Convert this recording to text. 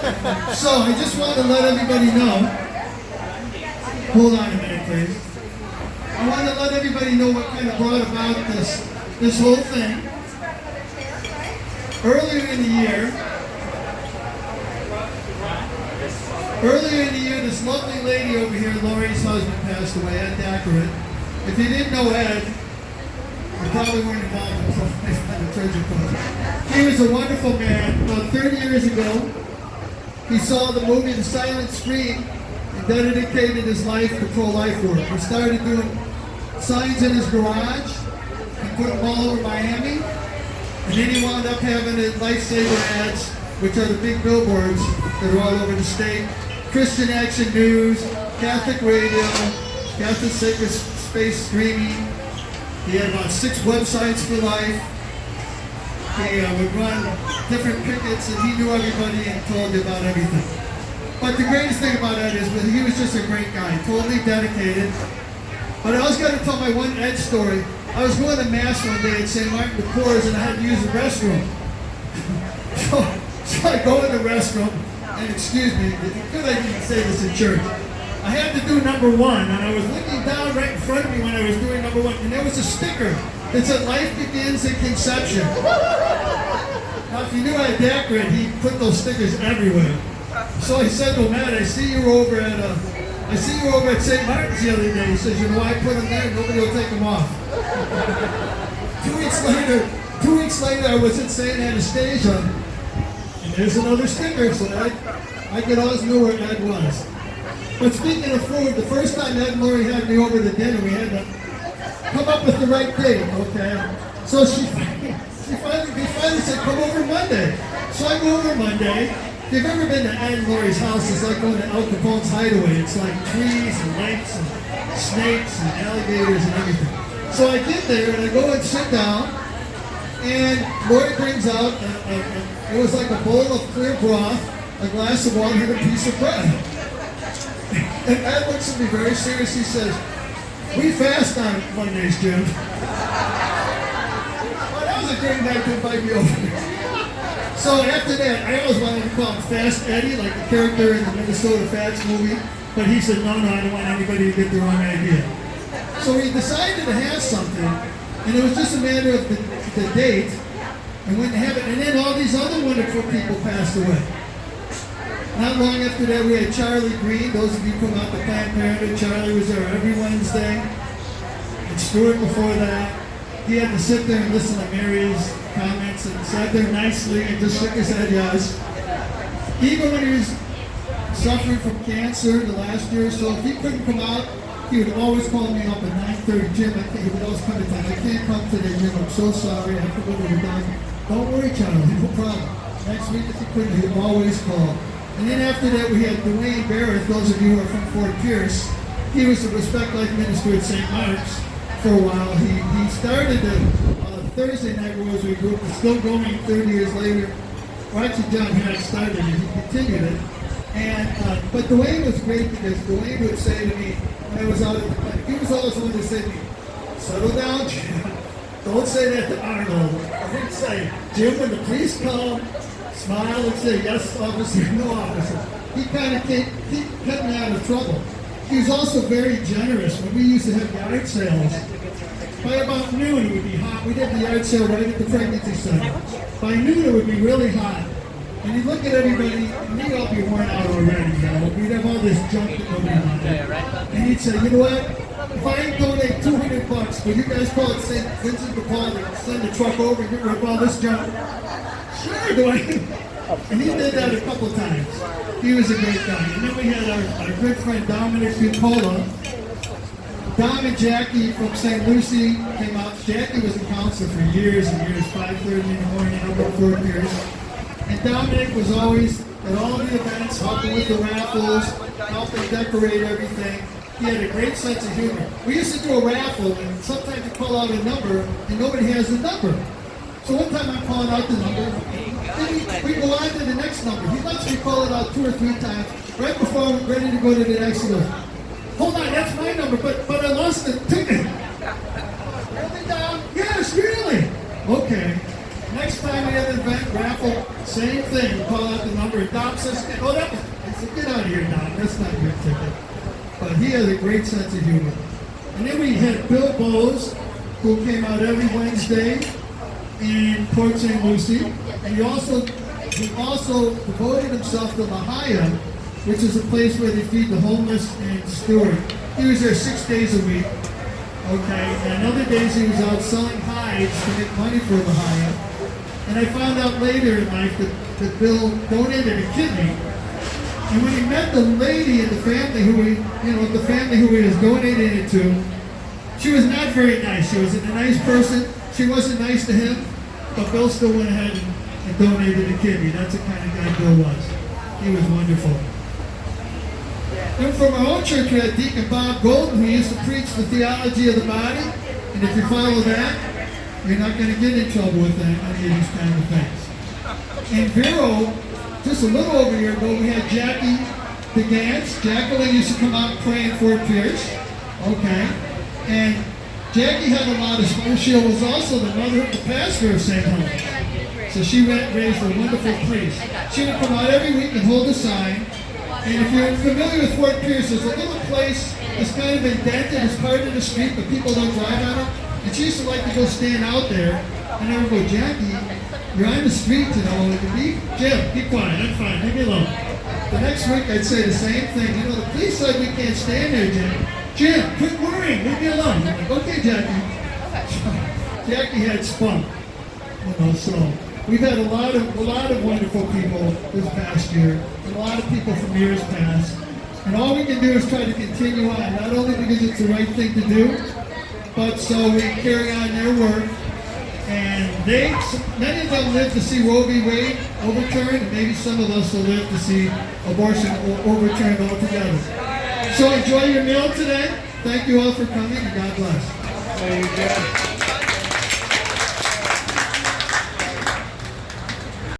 So I just want to let everybody know. Hold on a minute, please. I want to let everybody know what kind of brought about this whole thing. Earlier in the year, this lovely lady over here, Lori's husband, passed away, Ed Dackerin. If you didn't know Ed, you probably weren't involved in the church of God. He was a wonderful man. About 30 years ago, he saw the movie The Silent Scream and dedicated his life to pro-life work. He started doing signs in his garage and put them all over Miami. And then he wound up having the lifesaver ads, which are the big billboards that are all over the state. Christian Action News, Catholic Radio, Catholic Sacred Space Streaming. He had about 6 websites for life. He would run different pickets, and he knew everybody and told you about everything. But the greatest thing about Ed is that he was just a great guy, totally dedicated. But I was going to tell my one Ed story. I was going to Mass one day at St. Martin de Porres, and I had to use the restroom. So I go in the restroom, and excuse me, good I didn't say this in church. I had to do number 1, and I was looking down right in front of me when I was doing number 1, and there was a sticker that said, "Life begins at conception." Now, if you knew Ed Dackerin, he put those stickers everywhere. So I said to him, "Matt, I see you were over at St. Martin's the other day." He says, "You know why I put them there? Nobody will take them off." 2 weeks later, I was at St. Anastasia, and there's another sticker, so I could always know where Ed was. But speaking of food, the first time Ed and Lori had me over to dinner, we had to come up with the right date, okay? So we finally said, "Come over Monday." So I go over Monday. If you've ever been to Ed and Lori's house, it's like going to Al Capone's hideaway. It's like trees and lakes and snakes and alligators and everything. So I get there and I go and sit down, and Lori brings out, it was like a bowl of clear broth, a glass of water, and a piece of bread. And Ed looks at me very serious. He says, "We fast on Mondays, Jim." Well, that was a great night to invite me over. So after that, I always wanted to call him Fast Eddie, like the character in the Minnesota Fats movie. But he said, no, I don't want anybody to get the wrong idea. So we decided to have something, and it was just a matter of the date, and when to have it. And then all these other wonderful people passed away. Not long after that, we had Charlie Green. Those of you who come out to Planned Parenthood, Charlie was there every Wednesday. And Stuart before that. He had to sit there and listen to Mary's comments and sat there nicely and just shook his head yes. Even when he was suffering from cancer the last year or so, if he couldn't come out, he would always call me up at 9:30, "Jim, he would always come and tell me, I can't come today, Jim, I'm so sorry, I have to go to the doctor." "Don't worry, Charlie, no problem. Next week if he couldn't, he would always call." And then after that, we had Dwayne Barrett. Those of you who are from Fort Pierce, he was the Respect Life minister at St. Mark's for a while. He started the Thursday Night Rosary group. It's still going 30 years later. Well, actually, John Harris started it. He continued it. And but Dwayne was great because Dwayne would say to me when I was out at the clinic, he was always one to say to me, "Settle down, Jim. Don't say that to Arnold." I would say, "Jim, when the police come, smile and say, 'Yes, officer,' 'No, officer.'" He kind of kept me out of trouble. He was also very generous. When we used to have yard sales, by about noon it would be hot. We did the yard sale right at the pregnancy center. By noon it would be really hot. And you'd look at everybody, and they'd all be worn out already, you know. We'd have all this junk that nobody wanted. And he'd say, "You know what? If I donate $200, will you guys call it St. Vincent de Paul and send the truck over and get rid of all this junk?" "Sure, Dwayne." And he did that a couple times. He was a great guy. And then we had our good friend Dominic Bucola. Dom and Jackie from St. Lucie came out. Jackie was a counselor for years and years, 5:30 in the morning, up at 4 years. And Dominic was always at all the events, helping with the raffles, helping decorate everything. He had a great sense of humor. We used to do a raffle, and sometimes you call out a number, and nobody has the number. So one time I'm calling out the number, then we go on to the next number. He lets me call it out 2 or 3 times. Right before I'm ready to go to the next, he goes, "Hold on, that's my number, but I lost the ticket." Write it down. "Yes, really?" "Okay." Next time we have an event, raffle, same thing. We call out the number. over. And Dom says, oh, that was, I said, get out of here, Dom. That's not your ticket. But he has a great sense of humor. And then we had Bill Bowes, who came out every Wednesday in Port St. Lucie. And he also devoted himself to La Haya, which is a place where they feed the homeless and steward. He was there 6 days a week. Okay, and other days he was out selling hides to make money for La Haya. And I found out later in life that Bill donated a kidney. And when he met the lady in the family who he was donating it to, she was not very nice. She wasn't a nice person. She wasn't nice to him, but Bill still went ahead and donated a kidney. That's the kind of guy Bill was. He was wonderful. And from our own church, we had Deacon Bob Golden, who used to preach the theology of the body. And if you follow that, you're not going to get in trouble with any of these kind of things. In Vero, just a little over a year ago, we had Jackie DeGance. Jacqueline used to come out and pray in Fort Pierce. Okay. And Jackie had a lot of fun. She was also the mother of the pastor of St. Helens. So she raised a wonderful priest. She would come out every week and hold a sign. And if you're familiar with Fort Pierce, there's a little place that's kind of indented as part of the street, but people don't drive on it. And she used to like to go stand out there. And I would go, Jackie, you're on the street, Jim, be quiet, I'm fine, leave me alone. The next week I'd say the same thing. The police said we can't stand there, Jim. Jim, quit worrying, leave me alone. I'm like, okay, Jackie. Jackie had spunk. So we've had a lot of wonderful people this past year, and a lot of people from years past. And all we can do is try to continue on, not only because it's the right thing to do, but so we carry on their work. And many of them live to see Roe v. Wade overturned, and maybe some of us will live to see abortion overturned altogether. So enjoy your meal today. Thank you all for coming, and God bless.